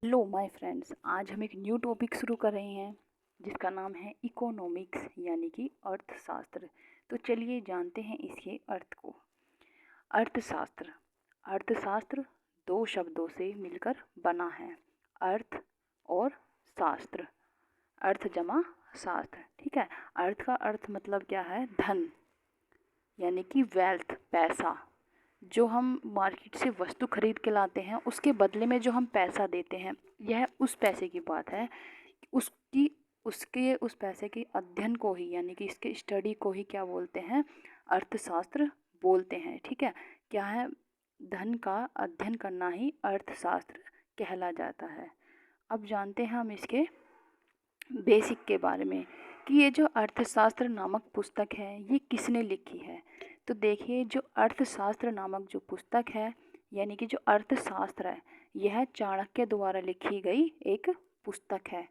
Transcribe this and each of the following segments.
Hello my friends, आज हम एक न्यू टॉपिक शुरू कर रहे हैं जिसका नाम है इकोनॉमिक्स यानी कि अर्थशास्त्र। तो चलिए जानते हैं इसके अर्थ को। अर्थशास्त्र अर्थशास्त्र दो शब्दों से मिलकर बना है, अर्थ और शास्त्र। अर्थ जमा शास्त्र, ठीक है। अर्थ का अर्थ मतलब क्या है? धन यानी कि वेल्थ, पैसा। जो हम मार्केट से वस्तु खरीद के लाते हैं उसके बदले में जो हम पैसा देते हैं, यह उस पैसे की बात है। उसकी उसके उस पैसे के अध्ययन को ही यानी कि इसके स्टडी को ही क्या बोलते हैं? अर्थशास्त्र बोलते हैं, ठीक है। क्या है? धन का अध्ययन करना ही अर्थशास्त्र कहला जाता है। अब जानते हैं हम इसके बेसिक के बारे में कि ये जो अर्थशास्त्र नामक पुस्तक है ये किसने लिखी है। तो देखिए, जो अर्थशास्त्र नामक जो पुस्तक है यानी कि जो अर्थशास्त्र है, यह चाणक्य द्वारा लिखी गई एक पुस्तक है।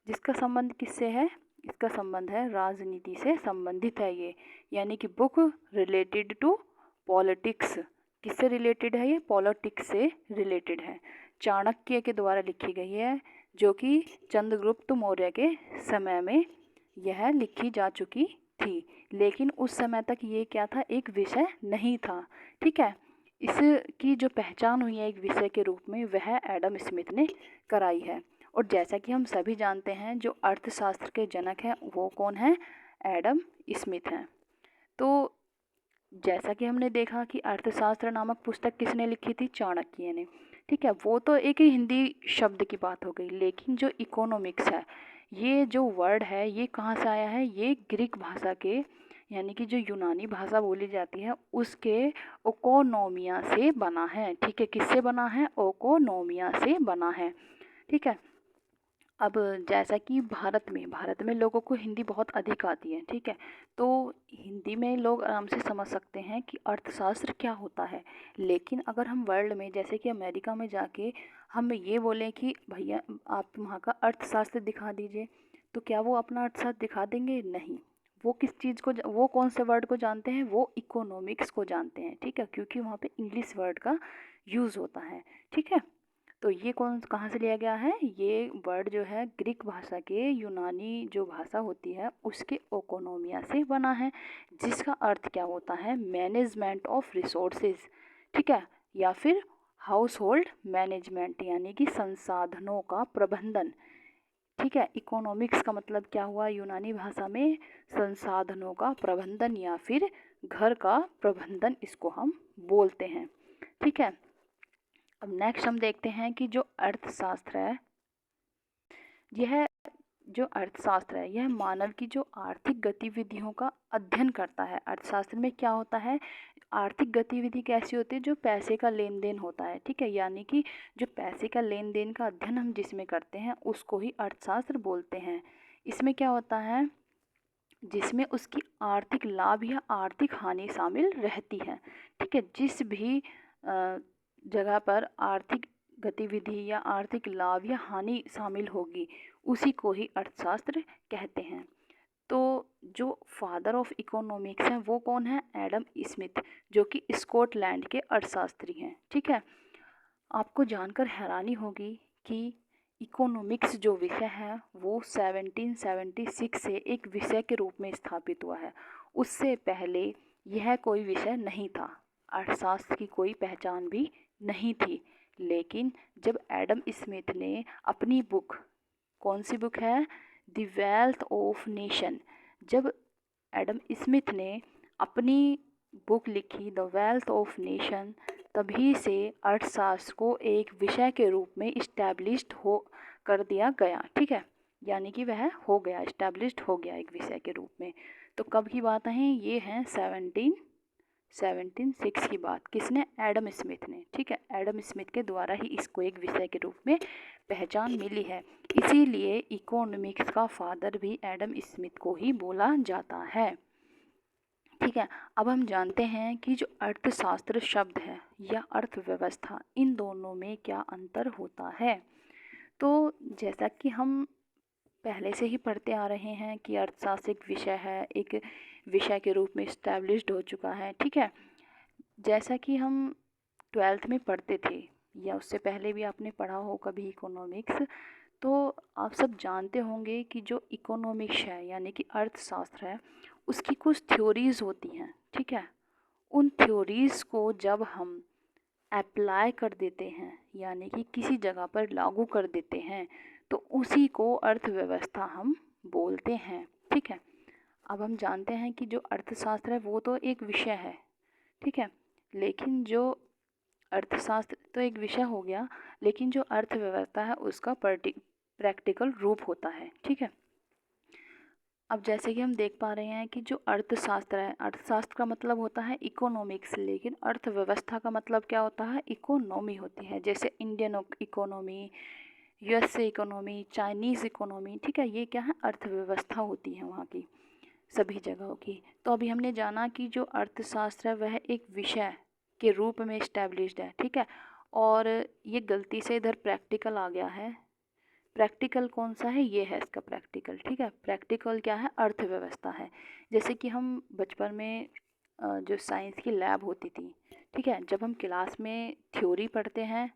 जिसका संबंध किससे है? इसका संबंध है राजनीति से संबंधित है ये, यानी कि बुक रिलेटेड टू पॉलिटिक्स। किससे रिलेटेड है ये? पॉलिटिक्स से रिलेटेड है। चाणक्य के द्वारा लिखी गई है, जो कि चंद्रगुप्त मौर्य के समय में यह लिखी जा चुकी थी। लेकिन उस समय तक ये क्या था? एक विषय नहीं था, ठीक है। इसकी जो पहचान हुई है एक विषय के रूप में, वह एडम स्मिथ ने कराई है। और जैसा कि हम सभी जानते हैं, जो अर्थशास्त्र के जनक हैं वो कौन है? एडम स्मिथ हैं। तो जैसा कि हमने देखा कि अर्थशास्त्र नामक पुस्तक किसने लिखी थी? चाणक्य ने, ठीक है। वो तो एक ही हिंदी शब्द की बात हो गई, लेकिन जो इकोनॉमिक्स है, ये जो वर्ड है ये कहाँ से आया है? ये ग्रीक भाषा के यानी कि जो यूनानी भाषा बोली जाती है उसके ओकोनोमिया से बना है, ठीक है। किससे बना है? ओकोनोमिया से बना है, ठीक है। अब जैसा कि भारत में लोगों को हिंदी बहुत अधिक आती है, ठीक है। तो हिंदी में लोग आराम से समझ सकते हैं कि अर्थशास्त्र क्या होता है। लेकिन अगर हम वर्ल्ड में जैसे कि अमेरिका में जाके हम ये बोलें कि भैया आप वहाँ का अर्थशास्त्र दिखा दीजिए, तो क्या वो अपना अर्थशास्त्र दिखा देंगे? नहीं। वो किस चीज़ को वो कौन से वर्ड को जानते हैं? वो इकोनॉमिक्स को जानते हैं, ठीक है, क्योंकि वहाँ पे इंग्लिश वर्ड का यूज़ होता है, ठीक है। तो ये कहाँ से लिया गया है? ये वर्ड जो है ग्रीक भाषा के यूनानी जो भाषा होती है उसके ओकोनोमिया से बना है, जिसका अर्थ क्या होता है? मैनेजमेंट ऑफ रिसोर्सेज, ठीक है, या फिर हाउस होल्ड मैनेजमेंट यानी कि संसाधनों का प्रबंधन, ठीक है। इकोनॉमिक्स का मतलब क्या हुआ यूनानी भाषा में? संसाधनों का प्रबंधन या फिर घर का प्रबंधन, इसको हम बोलते हैं, ठीक है। अब नेक्स्ट हम देखते हैं कि जो अर्थशास्त्र है, यह जो अर्थशास्त्र है यह मानव की जो आर्थिक गतिविधियों का अध्ययन करता है। अर्थशास्त्र में क्या होता है? आर्थिक गतिविधि कैसी होती है? जो पैसे का लेन देन होता है, ठीक है। यानी कि जो पैसे का लेन देन का अध्ययन हम जिसमें करते हैं उसको ही अर्थशास्त्र बोलते हैं। इसमें क्या होता है? जिसमें उसकी आर्थिक लाभ या आर्थिक हानि शामिल रहती है, ठीक है। जिस भी जगह पर आर्थिक गतिविधि या आर्थिक लाभ या हानि शामिल होगी उसी को ही अर्थशास्त्र कहते हैं। तो जो फादर ऑफ इकोनॉमिक्स हैं वो कौन है? एडम स्मिथ, जो कि स्कॉटलैंड के अर्थशास्त्री हैं, ठीक है। आपको जानकर हैरानी होगी कि इकोनॉमिक्स जो विषय है वो 1776 से एक विषय के रूप में स्थापित हुआ है। उससे पहले यह कोई विषय नहीं था, अर्थशास्त्र की कोई पहचान भी नहीं थी। लेकिन जब एडम स्मिथ ने अपनी बुक, कौन सी बुक है? द वेल्थ ऑफ नेशन, जब एडम स्मिथ ने अपनी बुक लिखी द वेल्थ ऑफ नेशन, तभी से अर्थशास्त्र को एक विषय के रूप में इस्टेब्लिश्ड हो कर दिया गया, ठीक है। यानी कि वह हो गया, इस्टेब्लिश्ड हो गया एक विषय के रूप में। तो कब की बात है? ये हैं 1776 की बात। किसने? एडम स्मिथ ने, ठीक है। एडम स्मिथ के द्वारा ही इसको एक विषय के रूप में पहचान मिली है। इसीलिए इकोनॉमिक्स का फादर भी एडम स्मिथ को ही बोला जाता है, ठीक है। अब हम जानते हैं कि जो अर्थशास्त्र शब्द है या अर्थव्यवस्था, इन दोनों में क्या अंतर होता है। तो जैसा कि हम पहले से ही पढ़ते आ रहे हैं कि अर्थशास्त्र एक विषय है, एक विषय के रूप में इस्टेब्लिश्ड हो चुका है, ठीक है। जैसा कि हम 12th में पढ़ते थे या उससे पहले भी आपने पढ़ा हो कभी इकोनॉमिक्स, तो आप सब जानते होंगे कि जो इकोनॉमिक्स है यानी कि अर्थशास्त्र है, उसकी कुछ थ्योरीज होती हैं, ठीक है। उन थ्योरीज को जब हम अप्लाई कर देते हैं यानी कि किसी जगह पर लागू कर देते हैं, तो उसी को अर्थव्यवस्था हम बोलते हैं, ठीक है। अब हम जानते हैं कि जो अर्थशास्त्र है वो तो एक विषय है, ठीक है, लेकिन जो अर्थशास्त्र तो एक विषय हो गया, लेकिन जो अर्थव्यवस्था है उसका प्रैक्टिकल रूप होता है, ठीक है। अब जैसे कि हम देख पा रहे हैं कि जो अर्थशास्त्र है, अर्थशास्त्र का मतलब होता है इकोनॉमिक्स, लेकिन अर्थव्यवस्था का मतलब क्या होता है, इकोनॉमी होती है। जैसे Indian economy, USA economy, Chinese economy, ठीक है, ये क्या है, अर्थव्यवस्था होती है वहाँ की सभी जगहों की। तो अभी हमने जाना कि जो अर्थशास्त्र है वह एक विषय के रूप में इस्टेब्लिश्ड है, ठीक है। और ये गलती से इधर प्रैक्टिकल आ गया है। प्रैक्टिकल कौन सा है, ये है इसका प्रैक्टिकल, ठीक है। प्रैक्टिकल क्या है, अर्थव्यवस्था है। जैसे कि हम बचपन में जो साइंस की लैब होती थी, ठीक है, जब हम क्लास में थ्योरी पढ़ते हैं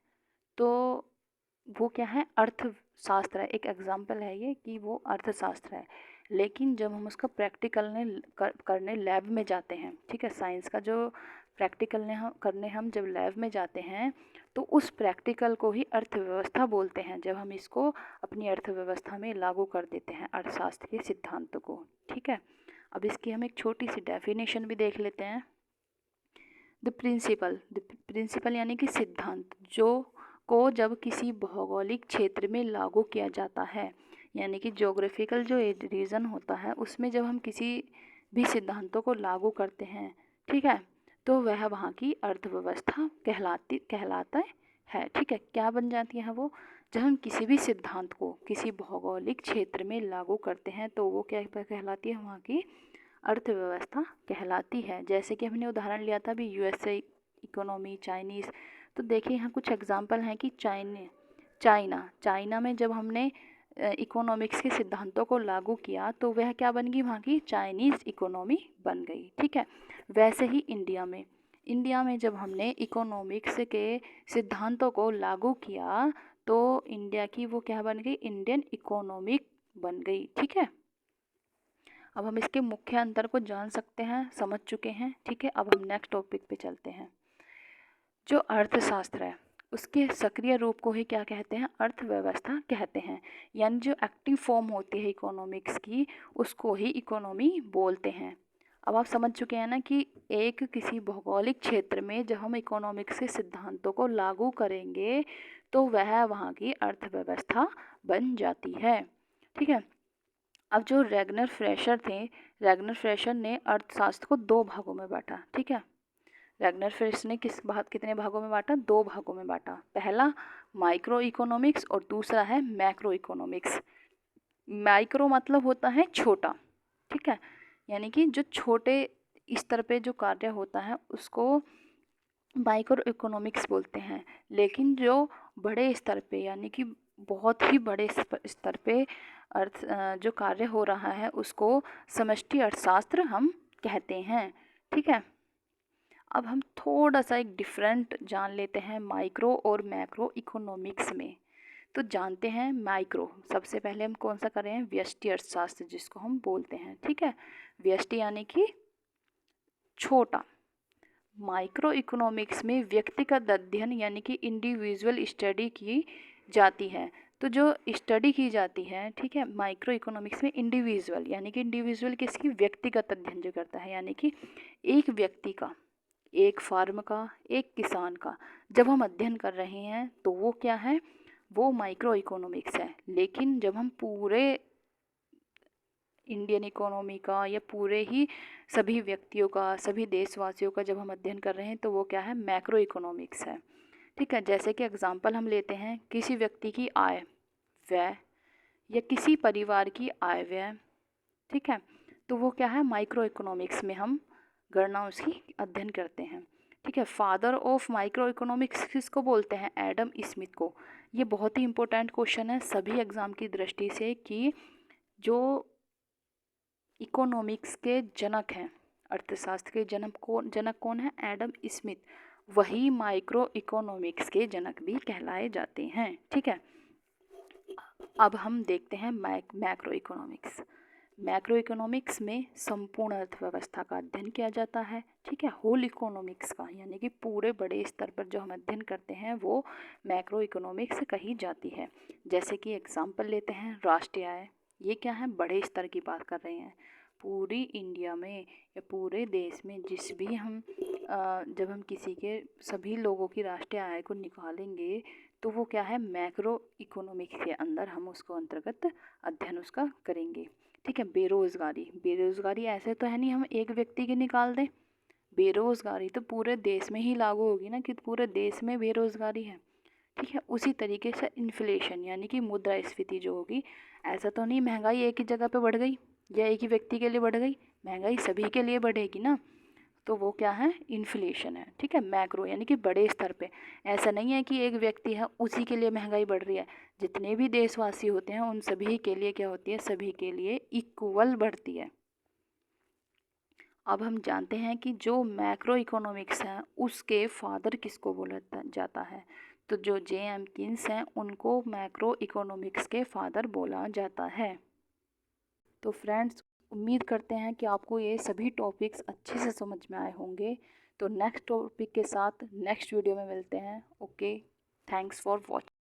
तो वो क्या है, अर्थशास्त्र है। एक एग्जांपल है ये कि वो अर्थशास्त्र है, लेकिन जब हम उसका प्रैक्टिकल करने लैब में जाते हैं, ठीक है, साइंस का जो प्रैक्टिकल करने हम जब लैब में जाते हैं, तो उस प्रैक्टिकल को ही अर्थव्यवस्था बोलते हैं, जब हम इसको अपनी अर्थव्यवस्था में लागू कर देते हैं अर्थशास्त्र के सिद्धांतों को, ठीक है। अब इसकी हम एक छोटी सी डेफिनेशन भी देख लेते हैं। द प्रिंसिपल यानी कि सिद्धांत, जो को जब किसी भौगोलिक क्षेत्र में लागू किया जाता है, यानी कि ज्योग्राफिकल जो रीजन होता है उसमें जब हम किसी भी सिद्धांतों को लागू करते हैं, ठीक है, तो वह वहाँ की अर्थव्यवस्था कहलाता है, ठीक है। क्या बन जाती है वो, जब हम किसी भी सिद्धांत को किसी भौगोलिक क्षेत्र में लागू करते हैं तो वो क्या कहलाती है, वहाँ की अर्थव्यवस्था कहलाती है। जैसे कि हमने उदाहरण लिया था अभी यूएसए इकोनॉमी, चाइनीज़। तो देखिए यहाँ कुछ एग्जांपल हैं कि चाइना में जब हमने इकोनॉमिक्स के सिद्धांतों को लागू किया तो वह क्या बन गई, वहाँ की चाइनीज़ इकोनॉमी बन गई, ठीक है। वैसे ही इंडिया में जब हमने इकोनॉमिक्स के सिद्धांतों को लागू किया तो इंडिया की वो क्या बन गई, इंडियन इकोनॉमिक बन गई, ठीक है। अब हम इसके मुख्य अंतर को जान सकते हैं, समझ चुके हैं, ठीक है। अब हम नेक्स्ट टॉपिक पे चलते हैं। जो अर्थशास्त्र है उसके सक्रिय रूप को ही क्या कहते हैं, अर्थव्यवस्था कहते हैं। यानी जो एक्टिव फॉर्म होती है इकोनॉमिक्स की उसको ही इकोनॉमी बोलते हैं। अब आप समझ चुके हैं ना कि एक किसी भौगोलिक क्षेत्र में जब हम इकोनॉमिक्स के सिद्धांतों को लागू करेंगे तो वह वहाँ की अर्थव्यवस्था बन जाती है, ठीक है। अब जो रैगनर फ्रेशर ने अर्थशास्त्र को दो भागों में बांटा, ठीक है। रैगनर फ्रेशर ने कितने भागों में बांटा, दो भागों में बांटा। पहला माइक्रो इकोनॉमिक्स और दूसरा है मैक्रो इकोनॉमिक्स। माइक्रो मतलब होता है छोटा, ठीक है, यानी कि जो छोटे स्तर पे जो कार्य होता है उसको माइक्रो इकोनॉमिक्स बोलते हैं। लेकिन जो बड़े स्तर पे यानी कि बहुत ही बड़े स्तर पे जो कार्य हो रहा है उसको समष्टि अर्थशास्त्र हम कहते हैं, ठीक है। अब हम थोड़ा सा एक डिफरेंट जान लेते हैं माइक्रो और मैक्रो इकोनॉमिक्स में। तो जानते हैं माइक्रो, सबसे पहले हम कौन सा कर रहे हैं, व्यष्टि अर्थशास्त्र जिसको हम बोलते हैं, ठीक है। व्यष्टि यानी कि छोटा। माइक्रो इकोनॉमिक्स में व्यक्तिगत अध्ययन यानी कि इंडिविजुअल स्टडी की जाती है। तो जो स्टडी की जाती है, ठीक है, माइक्रो इकोनॉमिक्स में इंडिविजुअल यानी कि इंडिविजुअल किसकी, व्यक्तिगत अध्ययन जो करता है, यानी कि एक व्यक्ति का, एक फार्म का, एक किसान का जब हम अध्ययन कर रहे हैं तो वो क्या है, वो माइक्रो इकोनॉमिक्स है। लेकिन जब हम पूरे इंडियन इकोनॉमी का या पूरे ही सभी व्यक्तियों का, सभी देशवासियों का जब हम अध्ययन कर रहे हैं तो वो क्या है, मैक्रो इकोनॉमिक्स है, ठीक है। जैसे कि एग्जांपल हम लेते हैं किसी व्यक्ति की आय व्यय या किसी परिवार की आय व्यय, ठीक है, तो वो क्या है, माइक्रो इकोनॉमिक्स में हम गणना उसकी अध्ययन करते हैं, ठीक है। फादर ऑफ माइक्रो इकोनॉमिक्स किसको बोलते हैं, एडम स्मिथ को। ये बहुत ही इंपॉर्टेंट क्वेश्चन है सभी एग्जाम की दृष्टि से कि जो इकोनॉमिक्स के जनक हैं, अर्थशास्त्र के जनक कौन है, एडम स्मिथ। वही माइक्रो इकोनॉमिक्स के जनक भी कहलाए जाते हैं। ठीक है, अब हम देखते हैं मैक्रो इकोनॉमिक्स। मैक्रो इकोनॉमिक्स में संपूर्ण अर्थव्यवस्था का अध्ययन किया जाता है। ठीक है, होल इकोनॉमिक्स का यानी कि पूरे बड़े स्तर पर जो हम अध्ययन करते हैं वो मैक्रो इकोनॉमिक्स कही जाती है। जैसे कि एग्जांपल लेते हैं राष्ट्रीय आय। ये क्या है, बड़े स्तर की बात कर रहे हैं। पूरी इंडिया में या पूरे देश में जिस भी हम जब हम किसी के सभी लोगों की राष्ट्रीय आय को निकालेंगे तो वो क्या है, मैक्रो इकोनॉमिक्स के अंदर हम उसको अंतर्गत अध्ययन उसका करेंगे। ठीक है, बेरोज़गारी ऐसे तो है नहीं हम एक व्यक्ति की निकाल दें। बेरोज़गारी तो पूरे देश में ही लागू होगी ना, कि पूरे देश में बेरोज़गारी है। ठीक है, उसी तरीके से इन्फ्लेशन यानी कि मुद्रास्फीति जो होगी, ऐसा तो नहीं महंगाई एक ही जगह पे बढ़ गई या एक ही व्यक्ति के लिए बढ़ गई, महंगाई सभी के लिए बढ़ेगी ना, तो वो क्या है, इन्फ्लेशन है। ठीक है, मैक्रो यानी कि बड़े स्तर पे। ऐसा नहीं है कि एक व्यक्ति है उसी के लिए महंगाई बढ़ रही है, जितने भी देशवासी होते हैं उन सभी के लिए क्या होती है, सभी के लिए इक्वल बढ़ती है। अब हम जानते हैं कि जो मैक्रो इकोनॉमिक्स है उसके फादर किसको बोला जाता है। तो जो जे.एम. कीन्स हैं उनको मैक्रो इकोनॉमिक्स के फादर बोला जाता है। तो फ्रेंड्स, उम्मीद करते हैं कि आपको ये सभी टॉपिक्स अच्छे से समझ में आए होंगे। तो नेक्स्ट टॉपिक के साथ नेक्स्ट वीडियो में मिलते हैं। Okay, thanks for watching.